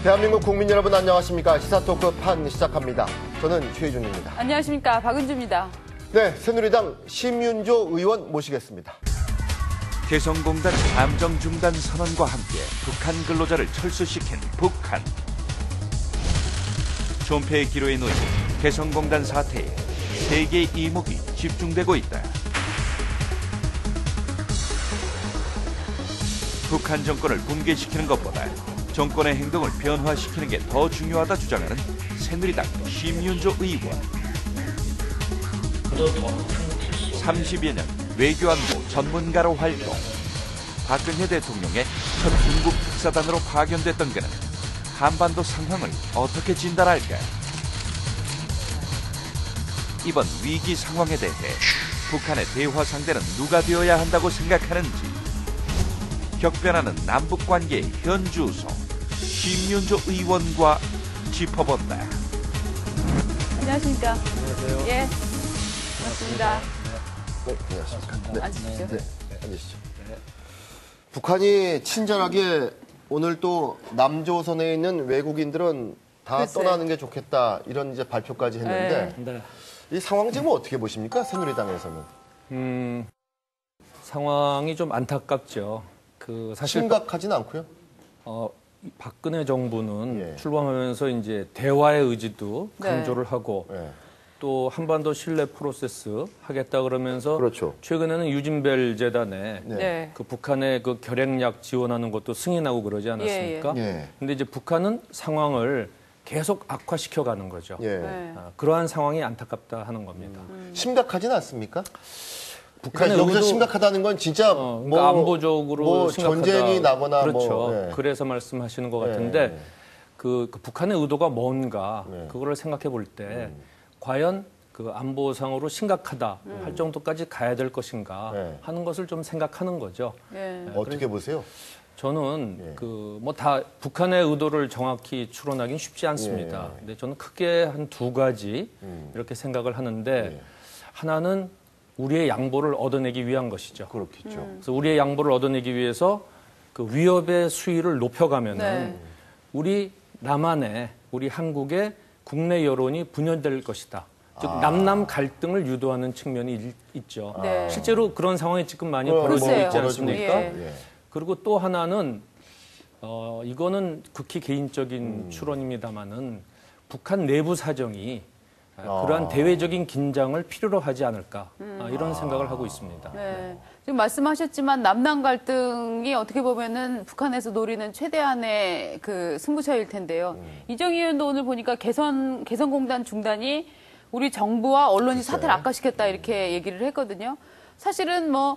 대한민국 국민 여러분 안녕하십니까. 시사토크 판 시작합니다. 저는 최희준입니다. 안녕하십니까. 박은주입니다. 네, 새누리당 심윤조 의원 모시겠습니다. 개성공단 잠정 중단 선언과 함께 북한 근로자를 철수시킨 북한. 존폐의 기로에 놓인 개성공단 사태에 세계의 이목이 집중되고 있다. 북한 정권을 붕괴시키는 것보다 정권의 행동을 변화시키는 게 더 중요하다 주장하는 새누리당 심윤조 의원. 30여 년 외교안보 전문가로 활동. 박근혜 대통령의 첫 중국 특사단으로 파견됐던 그는 한반도 상황을 어떻게 진단할까? 이번 위기 상황에 대해 북한의 대화 상대는 누가 되어야 한다고 생각하는지, 격변하는 남북관계의 현주소 심윤조 의원과 짚어본다. 안녕하십니까. 안녕하세요. 예, 반갑습니다. 네, 안녕하십니까. 네. 앉으십시오. 네, 앉으시죠. 북한이 친절하게 오늘 또 남조선에 있는 외국인들은 다 글쎄. 떠나는 게 좋겠다 이런 이제 발표까지 했는데 네. 이 상황 지금 어떻게 보십니까? 새누리당에서는. 상황이 좀 안타깝죠. 사실 심각하진 않고요. 박근혜 정부는 예. 출범하면서 이제 대화의 의지도 네. 강조를 하고 네. 또 한반도 신뢰 프로세스 하겠다 그러면서 그렇죠. 최근에는 유진벨 재단에 네. 네. 그 북한의 그 결핵약 지원하는 것도 승인하고 그러지 않았습니까? 예. 근데 이제 북한은 상황을 계속 악화시켜 가는 거죠. 예. 네. 그러한 상황이 안타깝다 하는 겁니다. 심각하진 않습니까? 북한의 그러니까 여기서 의도- 심각하다는 건 진짜 그러니까 안보적으로 뭐 심각하다. 전쟁이 나거나 그렇죠. 뭐, 예. 그래서 말씀하시는 것 같은데 예. 그 북한의 의도가 뭔가 네. 그거를 생각해 볼 때 과연 그 안보상으로 심각하다 할 정도까지 가야 될 것인가 네. 하는 것을 좀 생각하는 거죠. 예. 어떻게 보세요? 저는 예. 뭐 다 북한의 의도를 정확히 추론하기는 쉽지 않습니다. 예. 근데 저는 크게 한 두 가지 이렇게 생각을 하는데 예. 하나는 우리의 양보를 얻어내기 위한 것이죠. 그렇겠죠. 그래서 우리의 양보를 얻어내기 위해서 그 위협의 수위를 높여가면은 네. 우리 남한의 우리 한국의 국내 여론이 분열될 것이다. 즉 남남 갈등을 유도하는 측면이 있죠. 네. 실제로 그런 상황이 지금 많이 그럼 벌어지고 글쎄요. 있지 않습니까? 예. 그리고 또 하나는 이거는 극히 개인적인 추론입니다만은 북한 내부 사정이 그러한 대외적인 긴장을 필요로 하지 않을까 이런 생각을 하고 있습니다. 네. 지금 말씀하셨지만 남남 갈등이 어떻게 보면은 북한에서 노리는 최대한의 그 승부처일 텐데요. 이정희 의원도 오늘 보니까 개성공단 중단이 우리 정부와 언론이 사태를 악화시켰다 이렇게 얘기를 했거든요. 사실은 뭐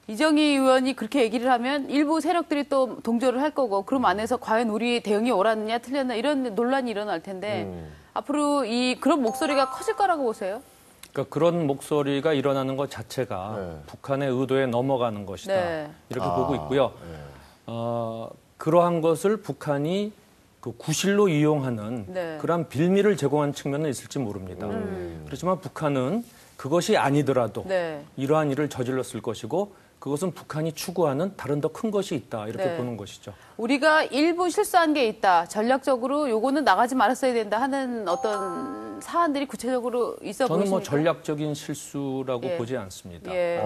이정희 의원이 그렇게 얘기를 하면 일부 세력들이 또 동조를 할 거고 그럼 안에서 과연 우리 대응이 옳았느냐 틀렸나 이런 논란이 일어날 텐데 앞으로 그런 목소리가 커질 거라고 보세요? 그러니까 그런 목소리가 일어나는 것 자체가 네. 북한의 의도에 넘어가는 것이다. 네. 이렇게 보고 있고요. 그러한 것을 북한이 그 구실로 이용하는 네. 그러한 빌미를 제공한 측면은 있을지 모릅니다. 그렇지만 북한은 그것이 아니더라도 네. 이러한 일을 저질렀을 것이고 그것은 북한이 추구하는 다른 더 큰 것이 있다. 이렇게 네. 보는 것이죠. 우리가 일부 실수한 게 있다. 전략적으로 요거는 나가지 말았어야 된다 하는 어떤 사안들이 구체적으로 있어 저는 보이십니까? 뭐 전략적인 실수라고 예. 보지 않습니다. 예.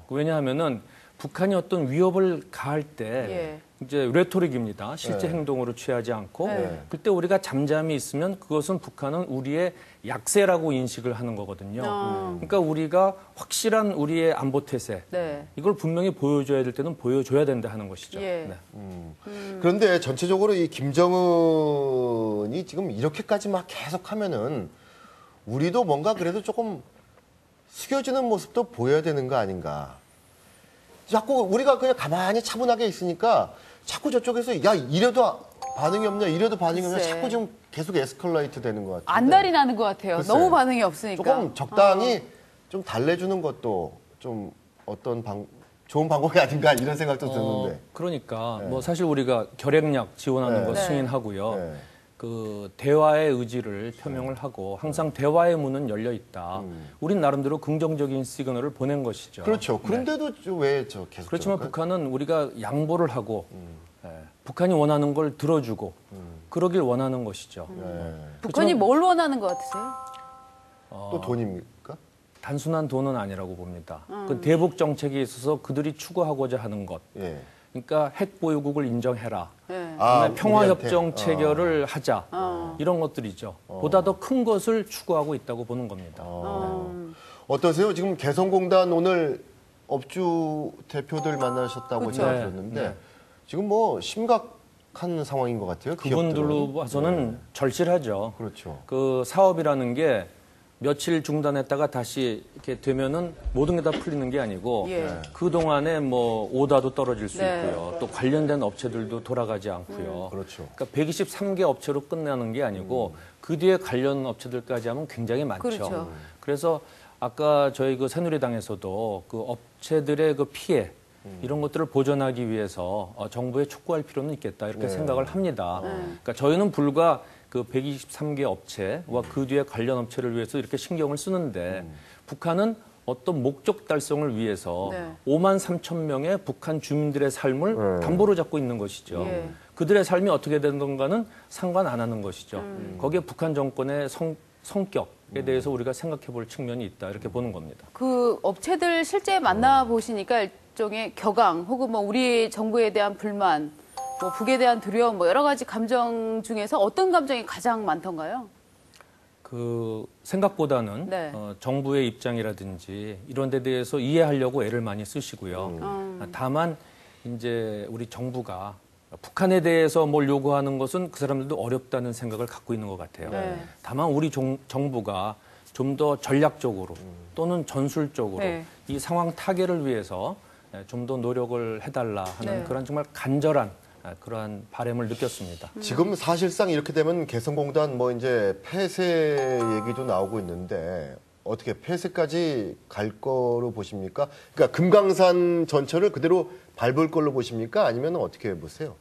왜냐하면은 북한이 어떤 위협을 가할 때 예. 이제 레토릭입니다. 실제 행동으로 취하지 않고 네. 그때 우리가 잠잠히 있으면 그것은 북한은 우리의 약세라고 인식을 하는 거거든요. 그러니까 우리가 확실한 우리의 안보 태세 네. 이걸 분명히 보여줘야 될 때는 보여줘야 된다 하는 것이죠. 예. 네. 그런데 전체적으로 이 김정은이 지금 이렇게까지 막 계속하면은 우리도 뭔가 그래도 조금 숙여지는 모습도 보여야 되는 거 아닌가. 자꾸 우리가 그냥 가만히 차분하게 있으니까 자꾸 저쪽에서 야 이래도 반응이 없냐 이래도 반응이 없냐 글쎄. 자꾸 좀 계속 에스컬레이트 되는 것 같아요. 안달이 나는 것 같아요. 글쎄. 너무 반응이 없으니까. 조금 적당히 좀 달래주는 것도 좀 어떤 좋은 방법이 아닌가 이런 생각도 드는데. 그러니까 뭐 사실 우리가 결핵약 지원하는 거 네. 승인하고요. 네. 그 대화의 의지를 표명을 하고 항상 대화의 문은 열려 있다. 우린 나름대로 긍정적인 시그널을 보낸 것이죠. 그렇죠. 그런데도 왜 계속 그렇지만 저럴까요? 북한은 우리가 양보를 하고 북한이 원하는 걸 들어주고 그러길 원하는 것이죠. 예. 북한이 뭘 원하는 것 같으세요? 또 돈입니까? 단순한 돈은 아니라고 봅니다. 그 대북 정책에 있어서 그들이 추구하고자 하는 것. 예. 그러니까 핵 보유국을 인정해라. 네. 그다음에 평화협정 우리한테? 체결을 하자. 이런 것들이죠. 보다 더 큰 것을 추구하고 있다고 보는 겁니다. 어떠세요? 지금 개성공단 오늘 업주 대표들 만나셨다고 그쵸. 제가 네, 들었는데 네. 지금 뭐 심각한 상황인 것 같아요. 그분들로 기업들은. 봐서는 절실하죠. 그렇죠. 그 사업이라는 게 며칠 중단했다가 다시 이렇게 되면은 모든 게 다 풀리는 게 아니고 예. 그 동안에 뭐 오다도 떨어질 수 네. 있고요. 또 관련된 업체들도 돌아가지 않고요. 그렇죠. 그러니까 123개 업체로 끝나는 게 아니고 그 뒤에 관련 업체들까지 하면 굉장히 많죠. 그렇죠. 그래서 아까 저희 그 새누리당에서도 그 업체들의 그 피해 이런 것들을 보전하기 위해서 정부에 촉구할 필요는 있겠다 이렇게 생각을 합니다. 그러니까 저희는 불과 그 123개 업체와 그 뒤에 관련 업체를 위해서 이렇게 신경을 쓰는데 북한은 어떤 목적 달성을 위해서 네. 5만 3천 명의 북한 주민들의 삶을 담보로 잡고 있는 것이죠. 예. 그들의 삶이 어떻게 되는 건가는 상관 안 하는 것이죠. 거기에 북한 정권의 성격에 대해서 우리가 생각해 볼 측면이 있다 이렇게 보는 겁니다. 그 업체들 실제 만나 보시니까 일종의 격앙 혹은 뭐 우리 정부에 대한 불만, 뭐 북에 대한 두려움, 뭐 여러 가지 감정 중에서 어떤 감정이 가장 많던가요? 그 생각보다는 네. 정부의 입장이라든지 이런 데 대해서 이해하려고 애를 많이 쓰시고요. 다만 이제 우리 정부가 북한에 대해서 뭘 요구하는 것은 그 사람들도 어렵다는 생각을 갖고 있는 것 같아요. 네. 다만 우리 정부가 좀 더 전략적으로 또는 전술적으로 네. 이 상황 타개를 위해서 좀 더 노력을 해달라 하는 네. 그런 정말 간절한 그러한 바람을 느꼈습니다. 지금 사실상 이렇게 되면 개성공단 뭐 이제 폐쇄 얘기도 나오고 있는데 어떻게 폐쇄까지 갈 거로 보십니까? 그러니까 금강산 전철을 그대로 밟을 걸로 보십니까? 아니면 어떻게 보세요?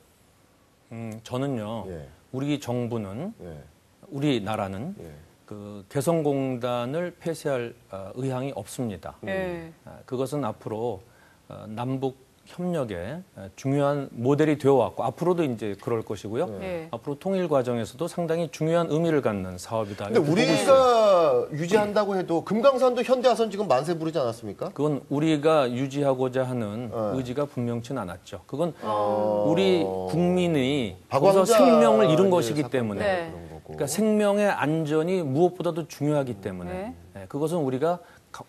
저는요, 예. 우리 정부는 예. 우리나라는 예. 그 개성공단을 폐쇄할 의향이 없습니다. 예. 그것은 앞으로 남북 협력의 중요한 모델이 되어 왔고 앞으로도 이제 그럴 것이고요. 예. 앞으로 통일 과정에서도 상당히 중요한 의미를 갖는 사업이다. 근데 이렇게 보고 있습니다. 우리가 유지한다고 해도 금강산도 현대화선 지금 만세 부르지 않았습니까? 그건 우리가 유지하고자 하는 의지가 분명치는 않았죠. 그건 우리 국민이 거기서 박왕자 생명을 잃은 이제 것이기 사건 때문에 네. 그런 거고. 그러니까 생명의 안전이 무엇보다도 중요하기 때문에 네. 그것은 우리가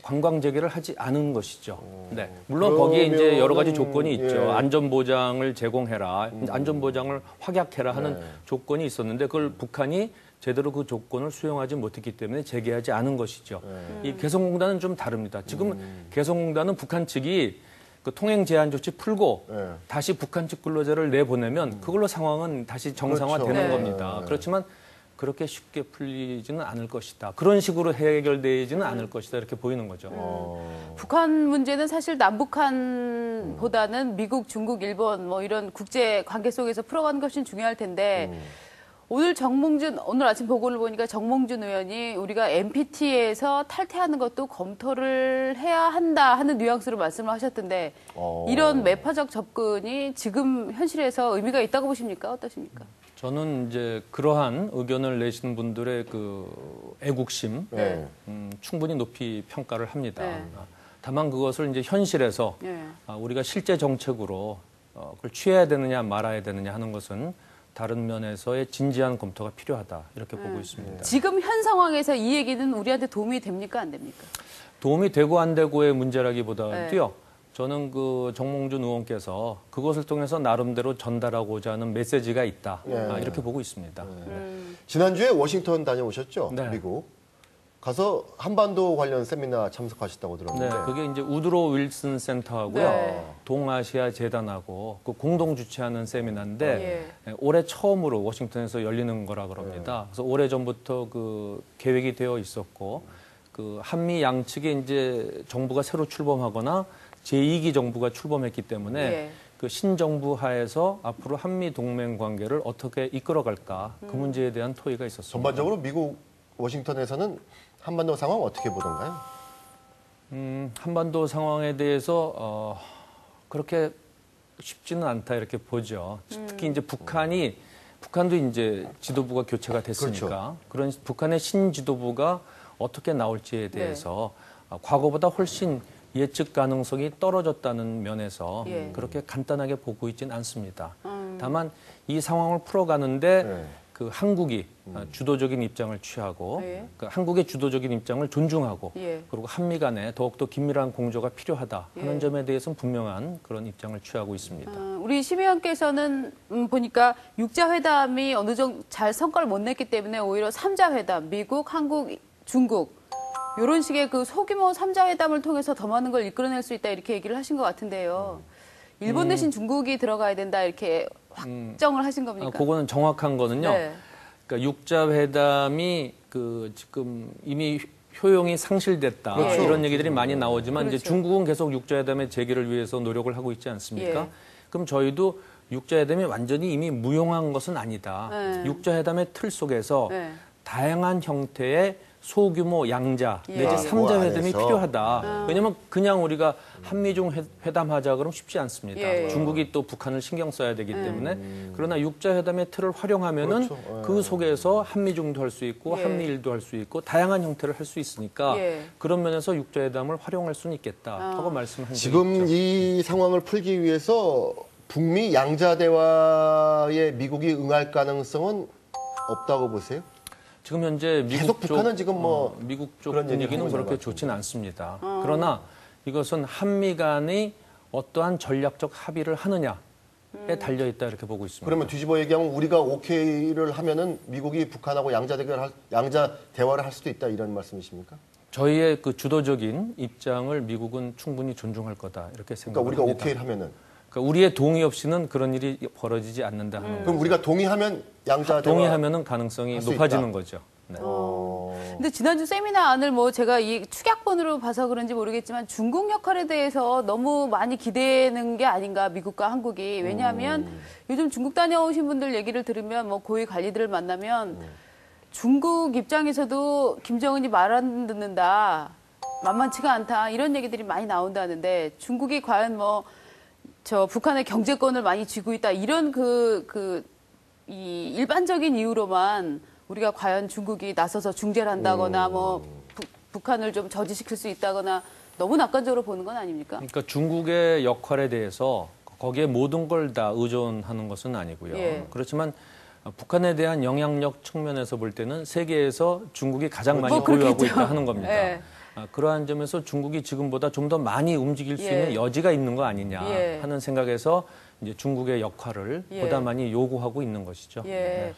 관광 재개를 하지 않은 것이죠. 네. 물론 거기에 이제 여러 가지 조건이 있죠. 예. 안전 보장을 제공해라, 안전 보장을 확약해라 하는 조건이 있었는데 그걸 북한이 제대로 그 조건을 수용하지 못했기 때문에 재개하지 않은 것이죠. 이 개성공단은 좀 다릅니다. 지금 개성공단은 북한 측이 그 통행 제한 조치 풀고 예. 다시 북한 측 근로자를 내보내면 그걸로 상황은 다시 정상화되는 그렇죠. 겁니다. 네. 그렇지만 그렇게 쉽게 풀리지는 않을 것이다. 그런 식으로 해결되지는 않을 것이다. 이렇게 보이는 거죠. 북한 문제는 사실 남북한보다는 미국, 중국, 일본 뭐 이런 국제 관계 속에서 풀어가는 것이 중요할 텐데 오늘 오늘 아침 보고를 보니까 정몽준 의원이 우리가 NPT에서 탈퇴하는 것도 검토를 해야 한다 하는 뉘앙스로 말씀을 하셨던데 이런 매파적 접근이 지금 현실에서 의미가 있다고 보십니까? 어떠십니까? 저는 이제 그러한 의견을 내시는 분들의 그 애국심 네. 충분히 높이 평가를 합니다. 네. 다만 그것을 이제 현실에서 예. 우리가 실제 정책으로 그걸 취해야 되느냐 말아야 되느냐 하는 것은 다른 면에서의 진지한 검토가 필요하다 이렇게 보고 있습니다. 지금 현 상황에서 이 얘기는 우리한테 도움이 됩니까? 안 됩니까? 도움이 되고 안 되고의 문제라기보다도요. 저는 그 정몽준 의원께서 그것을 통해서 나름대로 전달하고자 하는 메시지가 있다. 이렇게 보고 있습니다. 지난주에 워싱턴 다녀오셨죠? 네. 미국. 가서 한반도 관련 세미나 참석하셨다고 네, 들었는데. 그게 이제 우드로 윌슨 센터하고요. 네. 동아시아 재단하고 그 공동 주최하는 세미나인데 올해 처음으로 워싱턴에서 열리는 거라 그럽니다. 그래서 오래 전부터 그 계획이 되어 있었고 그 한미 양측에 이제 정부가 새로 출범하거나 제2기 정부가 출범했기 때문에 예. 그 신정부 하에서 앞으로 한미 동맹 관계를 어떻게 이끌어갈까 그 문제에 대한 토의가 있었습니다. 전반적으로 미국 워싱턴에서는 한반도 상황 어떻게 보던가요? 한반도 상황에 대해서 그렇게 쉽지는 않다 이렇게 보죠. 특히 이제 북한이 북한도 이제 지도부가 교체가 됐으니까 그렇죠. 그런 북한의 신지도부가 어떻게 나올지에 대해서 과거보다 훨씬 예측 가능성이 떨어졌다는 면에서 예. 그렇게 간단하게 보고 있지는 않습니다. 다만 이 상황을 풀어가는데 네. 그 한국이 주도적인 입장을 취하고 예. 그 한국의 주도적인 입장을 존중하고 예. 그리고 한미 간에 더욱더 긴밀한 공조가 필요하다 하는 예. 점에 대해서는 분명한 그런 입장을 취하고 있습니다. 우리 심의원께서는 보니까 6자 회담이 어느 정도 잘 성과를 못 냈기 때문에 오히려 3자 회담, 미국, 한국, 중국 이런 식의 그 소규모 3자 회담을 통해서 더 많은 걸 이끌어낼 수 있다 이렇게 얘기를 하신 것 같은데요. 일본 대신 중국이 들어가야 된다 이렇게 확정을 하신 겁니까? 그거는 정확한 거는요. 네. 그러니까 6자 회담이 그 지금 이미 효용이 상실됐다 그렇죠. 이런 얘기들이 많이 나오지만 이제 그렇죠. 중국은 계속 6자 회담의 재개를 위해서 노력을 하고 있지 않습니까? 예. 그럼 저희도 6자 회담이 완전히 이미 무용한 것은 아니다. 네. 6자 회담의 틀 속에서 네. 다양한 형태의 소규모 양자 예. 내지 아, 3자 그 회담이 안에서? 필요하다. 왜냐하면 그냥 우리가 한미중 회담하자 그러면 쉽지 않습니다. 예. 중국이 또 북한을 신경 써야 되기 때문에 그러나 6자 회담의 틀을 활용하면은 그렇죠. 그 속에서 한미중도 할 수 있고 예. 한미일도 할 수 있고 다양한 형태를 할 수 있으니까 예. 그런 면에서 6자 회담을 활용할 수는 있겠다 하고 말씀한 적이 지금 있죠. 이 상황을 풀기 위해서 북미 양자 대화에 미국이 응할 가능성은 없다고 보세요? 지금 현재 미국 계속 쪽, 북한은 지금 뭐 미국 쪽 그런 얘기를 분위기는 하고 있는 그렇게 것 좋지는 않습니다. 그러나 이것은 한미 간의 어떠한 전략적 합의를 하느냐에 달려 있다 이렇게 보고 있습니다. 그러면 뒤집어 얘기하면 우리가 오케이를 하면은 미국이 북한하고 양자 대화를 할 수도 있다 이런 말씀이십니까? 저희의 그 주도적인 입장을 미국은 충분히 존중할 거다 이렇게 그러니까 생각합니다. 우리가 오케이를 하면은 그러니까 우리의 동의 없이는 그런 일이 벌어지지 않는다 하는 그럼 우리가 동의하면 양자 대화 동의하면은 가능성이 할수 높아지는 있다. 거죠. 네. 근데 지난주 세미나 안을 뭐 제가 이 축약본으로 봐서 그런지 모르겠지만 중국 역할에 대해서 너무 많이 기대는 게 아닌가 미국과 한국이. 왜냐하면 요즘 중국 다녀오신 분들 얘기를 들으면 뭐 고위 관리들을 만나면 중국 입장에서도 김정은이 말 안 듣는다, 만만치가 않다 이런 얘기들이 많이 나온다는데 중국이 과연 뭐 저 북한의 경제권을 많이 쥐고 있다 이런 이 일반적인 이유로만 우리가 과연 중국이 나서서 중재를 한다거나 뭐 북한을 좀 저지시킬 수 있다거나 너무 낙관적으로 보는 건 아닙니까? 그러니까 중국의 역할에 대해서 거기에 모든 걸 다 의존하는 것은 아니고요. 예. 그렇지만 북한에 대한 영향력 측면에서 볼 때는 세계에서 중국이 가장 많이 뭐 보유하고 그렇겠죠. 있다 하는 겁니다. 예. 그러한 점에서 중국이 지금보다 좀 더 많이 움직일 수 예. 있는 여지가 있는 거 아니냐 예. 하는 생각에서 이제 중국의 역할을 예. 보다 많이 요구하고 있는 것이죠. 예. 네.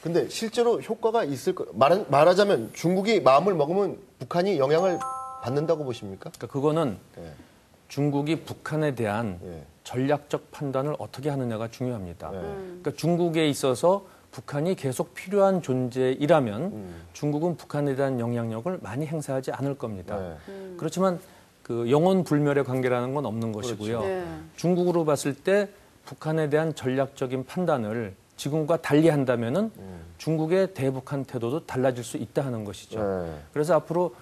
근데 실제로 효과가 있을 거 말하자면 중국이 마음을 먹으면 북한이 영향을 받는다고 보십니까? 그러니까 그거는 예. 중국이 북한에 대한 예. 전략적 판단을 어떻게 하느냐가 중요합니다. 네. 그러니까 중국에 있어서 북한이 계속 필요한 존재이라면 중국은 북한에 대한 영향력을 많이 행사하지 않을 겁니다. 네. 그렇지만 그 영원 불멸의 관계라는 건 없는 것이고요. 네. 중국으로 봤을 때 북한에 대한 전략적인 판단을 지금과 달리 한다면은 중국의 대북한 태도도 달라질 수 있다 하는 것이죠. 네. 그래서 앞으로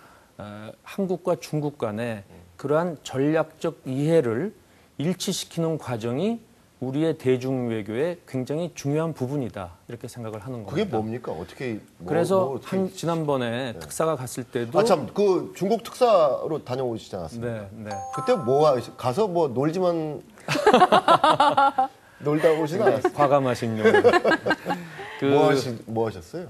한국과 중국 간에 그러한 전략적 이해를 일치시키는 과정이 우리의 대중 외교의 굉장히 중요한 부분이다 이렇게 생각을 하는 겁니다. 그게 뭡니까? 어떻게 그래서 지난번에 특사가 갔을 때도 참 그 중국 특사로 다녀오시지 않았습니까? 네, 네. 그때 가서 뭐 놀지만 놀다 오시지 않았어요? 과감하신 용. 뭐 하셨어요?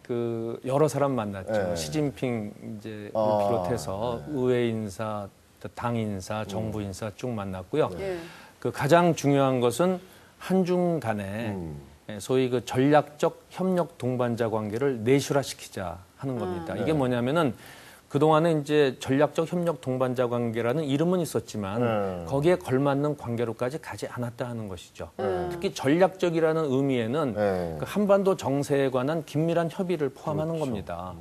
그 여러 사람 만났죠. 네. 시진핑 이제 아, 비롯해서 의회 인사, 당 인사, 정부 인사 쭉 만났고요. 예. 그 가장 중요한 것은 한중 간에 소위 그 전략적 협력 동반자 관계를 내실화시키자 하는 겁니다. 이게 뭐냐면은 그동안에 이제 전략적 협력 동반자 관계라는 이름은 있었지만 거기에 걸맞는 관계로까지 가지 않았다 하는 것이죠. 특히 전략적이라는 의미에는 그 한반도 정세에 관한 긴밀한 협의를 포함하는 겁니다.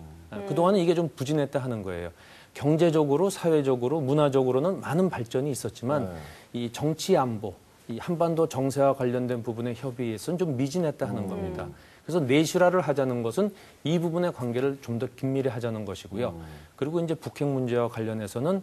그동안은 이게 좀 부진했다 하는 거예요. 경제적으로, 사회적으로, 문화적으로는 많은 발전이 있었지만 이 정치 안보, 이 한반도 정세와 관련된 부분의 협의에서는 좀 미진했다 하는 겁니다. 그래서 내실화를 하자는 것은 이 부분의 관계를 좀 더 긴밀히 하자는 것이고요. 그리고 이제 북핵 문제와 관련해서는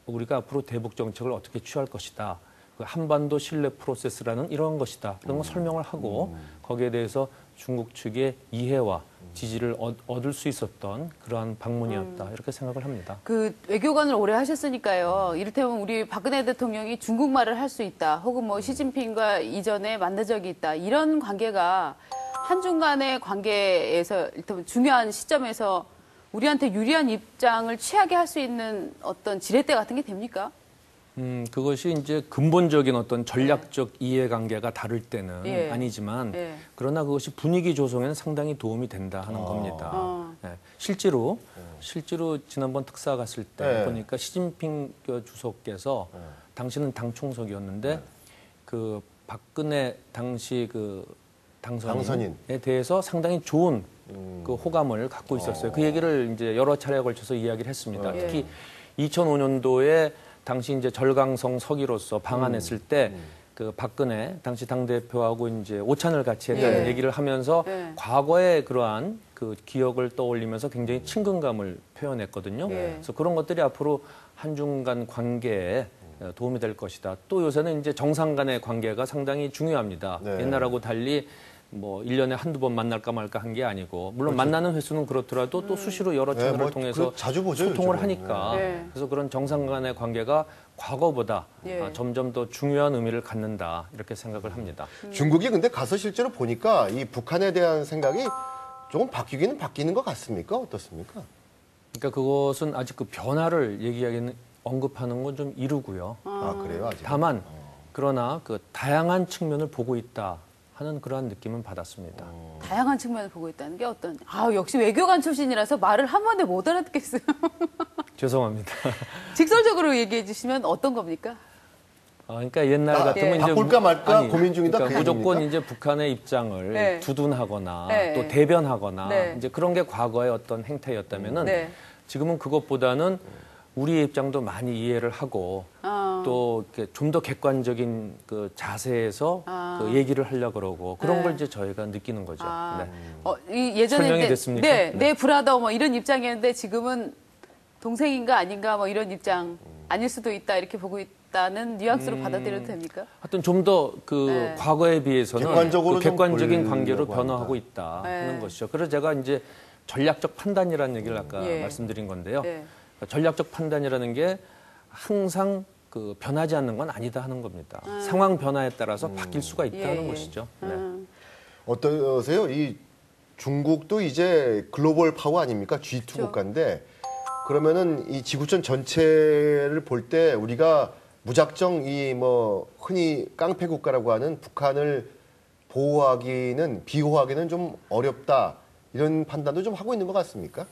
우리가 앞으로 대북 정책을 어떻게 취할 것이다. 그 한반도 신뢰 프로세스라는 이런 것이다. 그런 걸 설명을 하고 거기에 대해서 중국 측의 이해와 지지를 얻을 수 있었던 그러한 방문이었다. 이렇게 생각을 합니다. 그 외교관을 오래 하셨으니까요. 이를테면 우리 박근혜 대통령이 중국말을 할 수 있다. 혹은 뭐 시진핑과 이전에 만난 적이 있다. 이런 관계가 한중 간의 관계에서 일단 중요한 시점에서 우리한테 유리한 입장을 취하게 할 수 있는 어떤 지렛대 같은 게 됩니까? 그것이 이제 근본적인 어떤 전략적 이해관계가 다를 때는 예. 아니지만 예. 그러나 그것이 분위기 조성에는 상당히 도움이 된다 하는 겁니다. 예. 실제로 지난번 특사 갔을 때 예. 보니까 시진핑 주석께서 당시는 당 총석이었는데 그 박근혜 당시 그 당선인에 대해서 상당히 좋은 그 호감을 갖고 있었어요. 그 얘기를 이제 여러 차례에 걸쳐서 이야기를 했습니다. 예. 특히 2005년도에 당시 이제 절강성 서기로서 방한했을 때 그 박근혜 당시 당대표하고 이제 오찬을 같이 했다는 예. 얘기를 하면서 예. 과거의 그러한 그 기억을 떠올리면서 굉장히 친근감을 표현했거든요. 예. 그래서 그런 것들이 앞으로 한중 간 관계에 도움이 될 것이다. 또 요새는 이제 정상 간의 관계가 상당히 중요합니다. 네. 옛날하고 달리 뭐 1년에 한두 번 만날까 말까 한 게 아니고 물론 만나는 횟수는 그렇더라도 또 수시로 여러 채널을 뭐 통해서 그 자주 보죠, 소통을 요즘은. 하니까 네. 그래서 그런 정상 간의 관계가 과거보다 예. 점점 더 중요한 의미를 갖는다 이렇게 생각을 합니다. 중국이 근데 가서 실제로 보니까 이 북한에 대한 생각이 조금 바뀌기는 바뀌는 것 같습니까? 어떻습니까? 그러니까 그것은 아직 그 변화를 얘기하기는 언급하는 건 좀 이르고요. 아, 그래요? 아직. 다만 그러나 그 다양한 측면을 보고 있다 하는 그러한 느낌은 받았습니다. 다양한 측면을 보고 있다는 게 어떤? 역시 외교관 출신이라서 말을 한 번에 못 알아듣겠어요. 죄송합니다. 직설적으로 얘기해 주시면 어떤 겁니까? 그러니까 옛날 같으면 예. 이제 바꿀까 말까 고민 중이다, 그러니까 그 무조건 얘기입니까? 이제 북한의 입장을 네. 두둔하거나 네. 또 대변하거나 네. 이제 그런 게 과거의 어떤 행태였다면은 네. 지금은 그것보다는 우리의 입장도 많이 이해를 하고 또 좀 더 객관적인 그 자세에서 그 얘기를 하려고 그러고 그런 네. 걸 이제 저희가 느끼는 거죠. 네. 예전에 설명이 됐습니까? 네, 네. 내 브라더 뭐 이런 입장이었는데 지금은 동생인가 아닌가 뭐 이런 입장 아닐 수도 있다 이렇게 보고 있다는 뉘앙스로 받아들여도 됩니까? 하여튼 좀 더 그 네. 과거에 비해서는 객관적으로 그 좀 객관적인 관계로 보려고 변화하고 한다. 있다 네. 하는 것이죠. 그래서 제가 이제 전략적 판단이라는 얘기를 아까 예. 말씀드린 건데요. 네. 전략적 판단이라는 게 항상 그 변하지 않는 건 아니다 하는 겁니다. 상황 변화에 따라서 바뀔 수가 있다는 예. 것이죠. 네. 어떠세요? 이 중국도 이제 글로벌 파워 아닙니까? G2 그렇죠. 국가인데 그러면은 이 지구촌 전체를 볼 때 우리가 무작정 이 뭐 흔히 깡패 국가라고 하는 북한을 비호하기는 좀 어렵다 이런 판단도 좀 하고 있는 것 같습니까?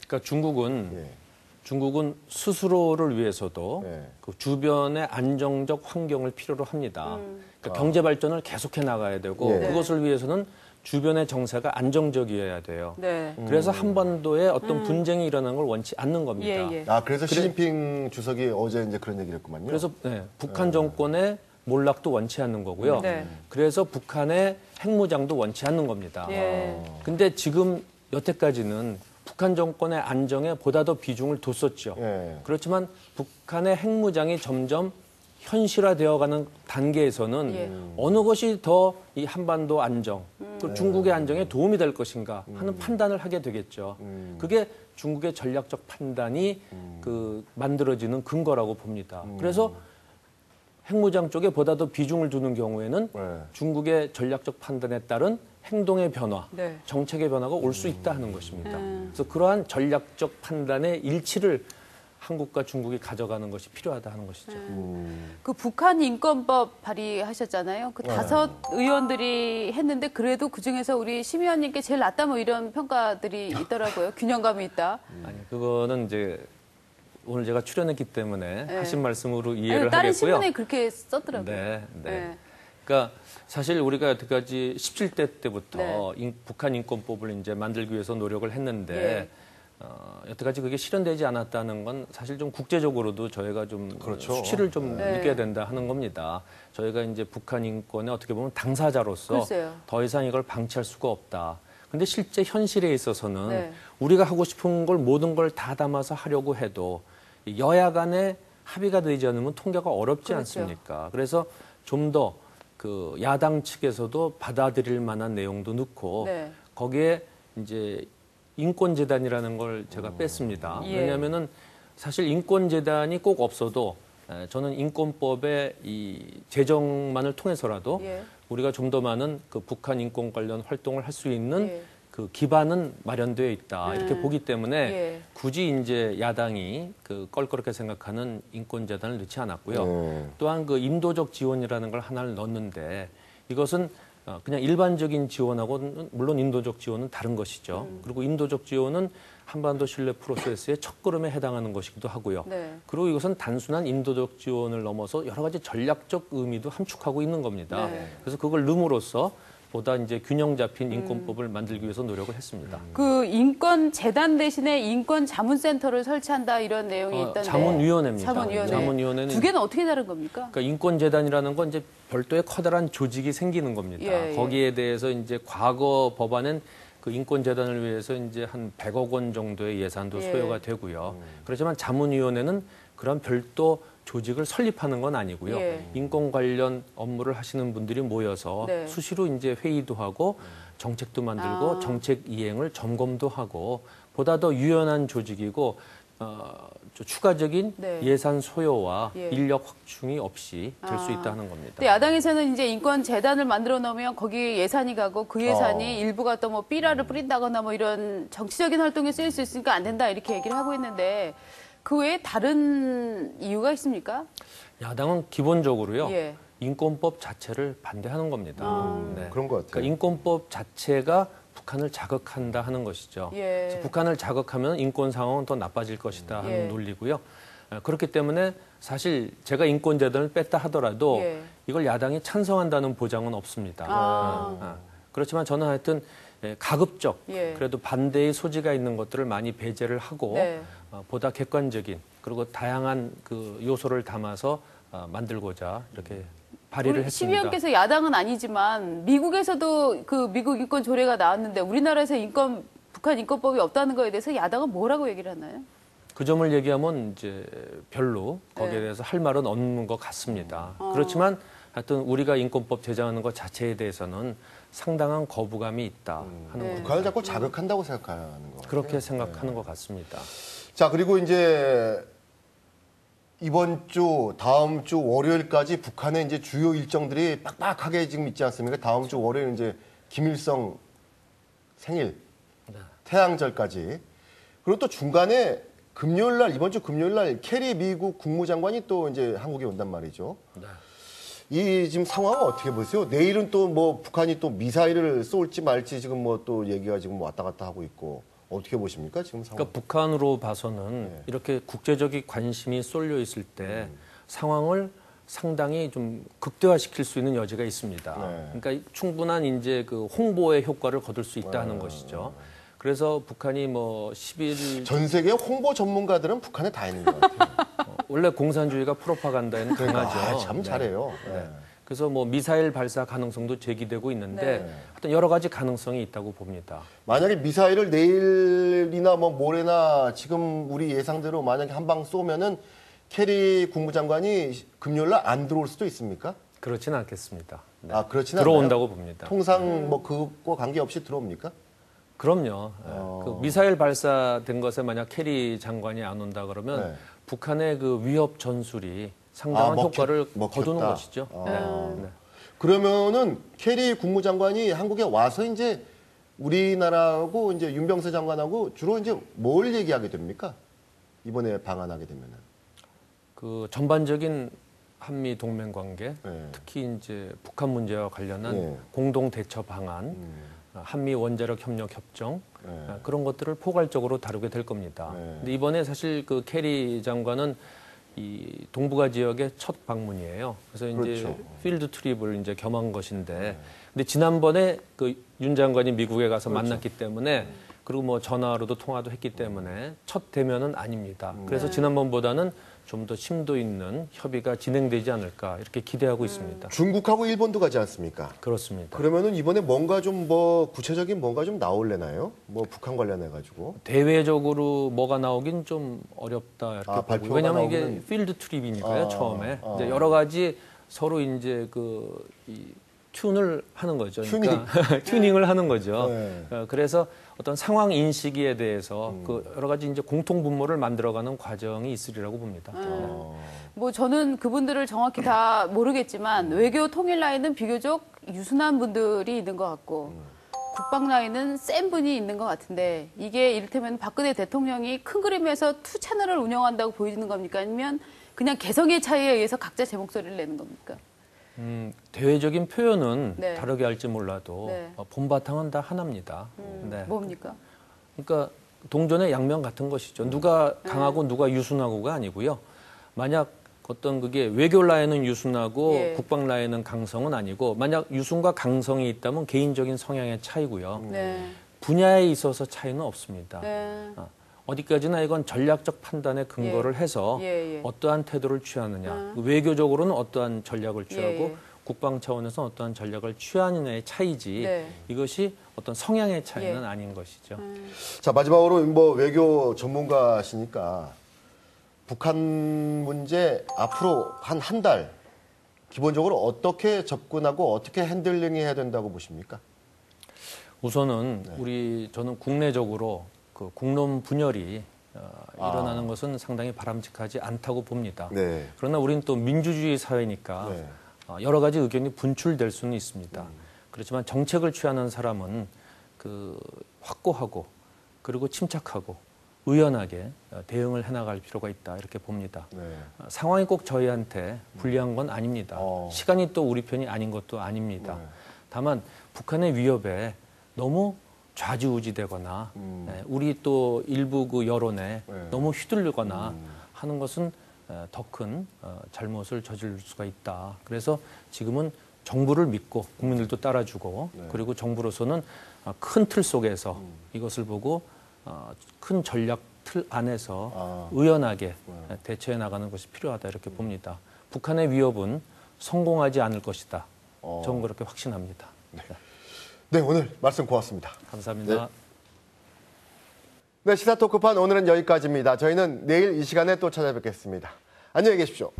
그러니까 예. 중국은 스스로를 위해서도 네. 그 주변의 안정적 환경을 필요로 합니다. 그러니까 경제 발전을 계속해 나가야 되고 예. 그것을 위해서는 주변의 정세가 안정적이어야 돼요. 네. 그래서 한반도에 어떤 분쟁이 일어나는 걸 원치 않는 겁니다. 예, 예. 아 그래서 시진핑 주석이 어제 이제 그런 얘기를 했구만요. 그래서 북한 정권의 몰락도 원치 않는 거고요. 네. 그래서 북한의 핵무장도 원치 않는 겁니다. 예. 근데 지금 여태까지는 북한 정권의 안정에 보다 더 비중을 뒀었죠. 예. 그렇지만 북한의 핵무장이 점점 현실화되어가는 단계에서는 예. 어느 것이 더 이 한반도 안정, 그 중국의 안정에 도움이 될 것인가 하는 판단을 하게 되겠죠. 그게 중국의 전략적 판단이 그 만들어지는 근거라고 봅니다. 그래서 핵무장 쪽에 보다 더 비중을 두는 경우에는 네. 중국의 전략적 판단에 따른 행동의 변화, 네. 정책의 변화가 올 수 있다 하는 것입니다. 그래서 그러한 전략적 판단의 일치를 한국과 중국이 가져가는 것이 필요하다 하는 것이죠. 그 북한 인권법 발의하셨잖아요. 그 5 의원들이 했는데 그래도 그 중에서 우리 심 의원님께 제일 낫다 뭐 이런 평가들이 있더라고요. 균형감이 있다. 아니, 그거는 이제 오늘 제가 출연했기 때문에 네. 하신 말씀으로 이해를 아니, 다른 하겠고요. 신문에 그렇게 썼더라고요. 네, 네. 네. 그러니까 사실 우리가 여태까지 17대 때부터 네. 북한 인권법을 이제 만들기 위해서 노력을 했는데 예. 여태까지 그게 실현되지 않았다는 건 사실 좀 국제적으로도 저희가 좀 그렇죠. 수치를 좀 네. 느껴야 된다 하는 겁니다. 저희가 이제 북한 인권에 어떻게 보면 당사자로서 글쎄요. 더 이상 이걸 방치할 수가 없다. 근데 실제 현실에 있어서는 네. 우리가 하고 싶은 걸 모든 걸 다 담아서 하려고 해도 이 여야 간의 합의가 되지 않으면 통과가 어렵지 그렇죠. 않습니까? 그래서 좀 더 그 야당 측에서도 받아들일 만한 내용도 넣고 네. 거기에 이제 인권재단이라는 걸 제가 뺐습니다. 예. 왜냐하면은 사실 인권재단이 꼭 없어도 저는 인권법의 이 제정만을 통해서라도 예. 우리가 좀 더 많은 그 북한 인권 관련 활동을 할 수 있는 예. 그 기반은 마련되어 있다 이렇게 보기 때문에 예. 굳이 이제 야당이 그 껄끄럽게 생각하는 인권재단을 넣지 않았고요. 또한 그 인도적 지원이라는 걸 하나를 넣었는데 이것은 그냥 일반적인 지원하고는 물론 인도적 지원은 다른 것이죠. 그리고 인도적 지원은 한반도 신뢰 프로세스의 첫걸음에 해당하는 것이기도 하고요. 네. 그리고 이것은 단순한 인도적 지원을 넘어서 여러 가지 전략적 의미도 함축하고 있는 겁니다. 네. 그래서 그걸 넣음으로써 보다 이제 균형 잡힌 인권법을 만들기 위해서 노력을 했습니다. 그 인권 재단 대신에 인권 자문센터를 설치한다 이런 내용이 있던데. 자문위원회입니다. 자문위원회. 자문위원회는 두 개는 어떻게 다른 겁니까? 그러니까 인권재단이라는 건 이제 별도의 커다란 조직이 생기는 겁니다. 예, 예. 거기에 대해서 이제 과거 법안은 그 인권재단을 위해서 이제 한 100억 원 정도의 예산도 예. 소요가 되고요. 그렇지만 자문위원회는 그런 별도 조직을 설립하는 건 아니고요. 예. 인권 관련 업무를 하시는 분들이 모여서 네. 수시로 이제 회의도 하고 정책도 만들고 정책 이행을 점검도 하고 보다 더 유연한 조직이고 추가적인 네. 예산 소요와 예. 인력 확충이 없이 될 수 있다는 겁니다. 근데 야당에서는 이제 인권 재단을 만들어 놓으면 거기 예산이 가고 그 예산이 일부가 또 뭐 삐라를 뿌린다거나 뭐 이런 정치적인 활동에 쓰일 수 있으니까 안 된다 이렇게 얘기를 하고 있는데 그 외에 다른 이유가 있습니까? 야당은 기본적으로요. 예. 인권법 자체를 반대하는 겁니다. 네. 그런 것 같아요. 그러니까 인권법 자체가 북한을 자극한다 하는 것이죠. 예. 그래서 북한을 자극하면 인권 상황은 더 나빠질 것이다 하는 예. 논리고요. 그렇기 때문에 사실 제가 인권재단을 뺐다 하더라도 예. 이걸 야당이 찬성한다는 보장은 없습니다. 그렇지만 저는 하여튼 가급적 예. 그래도 반대의 소지가 있는 것들을 많이 배제를 하고 네. 보다 객관적인 그리고 다양한 그 요소를 담아서 만들고자 이렇게 발의를 우리 했습니다. 심의원께서 야당은 아니지만 미국에서도 그 미국 인권 조례가 나왔는데 우리나라에서 북한 인권법이 없다는 거에 대해서 야당은 뭐라고 얘기를 하나요? 그 점을 얘기하면 이제 별로 거기에 네. 대해서 할 말은 없는 것 같습니다. 그렇지만 하여튼 우리가 인권법 제정하는 것 자체에 대해서는 상당한 거부감이 있다 하는 것 북한을 자꾸 자극한다고 생각하는 거. 그렇게 생각하는 것 같습니다. 자, 그리고 이제 이번 주, 다음 주 월요일까지 북한의 이제 주요 일정들이 빡빡하게 지금 있지 않습니까? 다음 주 월요일 이제 김일성 생일, 태양절까지. 그리고 또 중간에 금요일 날, 이번 주 금요일 날 캐리 미국 국무장관이 또 이제 한국에 온단 말이죠. 네. 이 지금 상황은 어떻게 보세요? 내일은 또 뭐 북한이 또 미사일을 쏠지 말지 지금 뭐 또 얘기가 지금 왔다 갔다 하고 있고 어떻게 보십니까 지금 상황? 그러니까 북한으로 봐서는 이렇게 국제적인 관심이 쏠려 있을 때 상황을 상당히 좀 극대화시킬 수 있는 여지가 있습니다. 네. 그러니까 충분한 이제 그 홍보의 효과를 거둘 수 있다는 것이죠. 그래서 북한이 뭐 10일 전 세계 홍보 전문가들은 북한에 다 있는 것 같아요. 원래 공산주의가 프로파간다에는 강하죠. 아, 참 네. 잘해요. 네. 그래서 뭐 미사일 발사 가능성도 제기되고 있는데 네. 하여튼 여러 가지 가능성이 있다고 봅니다. 만약에 미사일을 내일이나 뭐 모레나 지금 우리 예상대로 만약에 한 방 쏘면은 캐리 국무장관이 금요일 날 안 들어올 수도 있습니까? 그렇지는 않겠습니다. 네. 아, 그렇지는 들어온다고 않나요? 봅니다. 통상 뭐 그것과 관계없이 들어옵니까? 그럼요. 그 미사일 발사된 것에 만약 캐리 장관이 안 온다 그러면 네. 북한의 그 위협 전술이 상당한 효과를 거두는 것이죠. 네. 그러면은 캐리 국무장관이 한국에 와서 이제 우리나라하고 이제 윤병세 장관하고 주로 이제 뭘 얘기하게 됩니까? 이번에 방한하게 되면은. 그 전반적인 한미 동맹 관계, 네. 특히 이제 북한 문제와 관련한 네. 공동 대처 방안, 한미 원자력 협력 협정 네. 그런 것들을 포괄적으로 다루게 될 겁니다. 네. 근데 이번에 사실 그 캐리 장관은 이 동북아 지역의 첫 방문이에요. 그래서 이제 그렇죠. 필드 트립을 이제 겸한 것인데, 근데 지난번에 그 윤 장관이 미국에 가서 그렇죠. 만났기 때문에 그리고 뭐 전화로도 통화도 했기 때문에 첫 대면은 아닙니다. 그래서 지난번보다는 좀 더 심도 있는 협의가 진행되지 않을까 이렇게 기대하고 있습니다. 중국하고 일본도 가지 않습니까? 그렇습니다. 그러면은 이번에 뭔가 좀 뭐 구체적인 뭔가 좀 나올래나요? 뭐 북한 관련해 가지고. 대외적으로 뭐가 나오긴 좀 어렵다 이렇게 보고 발표가 왜냐하면 이게 나오면은- 필드 트립이니까요. 아, 처음에 아. 이제 여러 가지 서로 이제 이 튠을 하는 거죠. 그러니까 튜닝을 하는 거죠. 네. 그래서 어떤 상황 인식에 대해서 그 여러 가지 이제 공통 분모를 만들어가는 과정이 있으리라고 봅니다. 뭐 저는 그분들을 정확히 다 모르겠지만 외교 통일 라인은 비교적 유순한 분들이 있는 것 같고 국방 라인은 센 분이 있는 것 같은데 이게 이를테면 박근혜 대통령이 큰 그림에서 투 채널을 운영한다고 보여지는 겁니까? 아니면 그냥 개성의 차이에 의해서 각자 제 목소리를 내는 겁니까? 대외적인 표현은 네. 다르게 할지 몰라도 네. 본바탕은 다 하나입니다. 네. 뭡니까? 그러니까 동전의 양면 같은 것이죠. 누가 강하고 누가 유순하고가 아니고요. 만약 어떤 그게 외교 라인은 유순하고 예. 국방 라인은 강성은 아니고 만약 유순과 강성이 있다면 개인적인 성향의 차이고요. 네. 분야에 있어서 차이는 없습니다. 네. 어디까지나 이건 전략적 판단에 근거를 해서 예, 예. 어떠한 태도를 취하느냐. 외교적으로는 어떠한 전략을 취하고 예, 예. 국방 차원에서 어떠한 전략을 취하느냐의 차이지 네. 이것이 어떤 성향의 차이는 예. 아닌 것이죠. 자, 마지막으로 뭐 외교 전문가시니까 북한 문제 앞으로 한 달 기본적으로 어떻게 접근하고 어떻게 핸들링 해야 된다고 보십니까? 우선은 저는 국내적으로 그 국론 분열이 일어나는 것은 상당히 바람직하지 않다고 봅니다. 네. 그러나 우리는 또 민주주의 사회니까 네. 여러 가지 의견이 분출될 수는 있습니다. 그렇지만 정책을 취하는 사람은 그 확고하고 그리고 침착하고 의연하게 대응을 해나갈 필요가 있다 이렇게 봅니다. 네. 상황이 꼭 저희한테 불리한 건 아닙니다. 시간이 또 우리 편이 아닌 것도 아닙니다. 다만 북한의 위협에 너무 좌지우지되거나 우리 또 일부 그 여론에 너무 휘둘리거나 하는 것은 더 큰 잘못을 저지를 수가 있다. 그래서 지금은 정부를 믿고 국민들도 따라주고 그리고 정부로서는 큰 틀 속에서 이것을 보고 큰 전략 틀 안에서 의연하게 대처해 나가는 것이 필요하다 이렇게 봅니다. 북한의 위협은 성공하지 않을 것이다. 저는 그렇게 확신합니다. 네, 오늘 말씀 고맙습니다. 감사합니다. 네, 시사 토크판 오늘은 여기까지입니다. 저희는 내일 이 시간에 또 찾아뵙겠습니다. 안녕히 계십시오.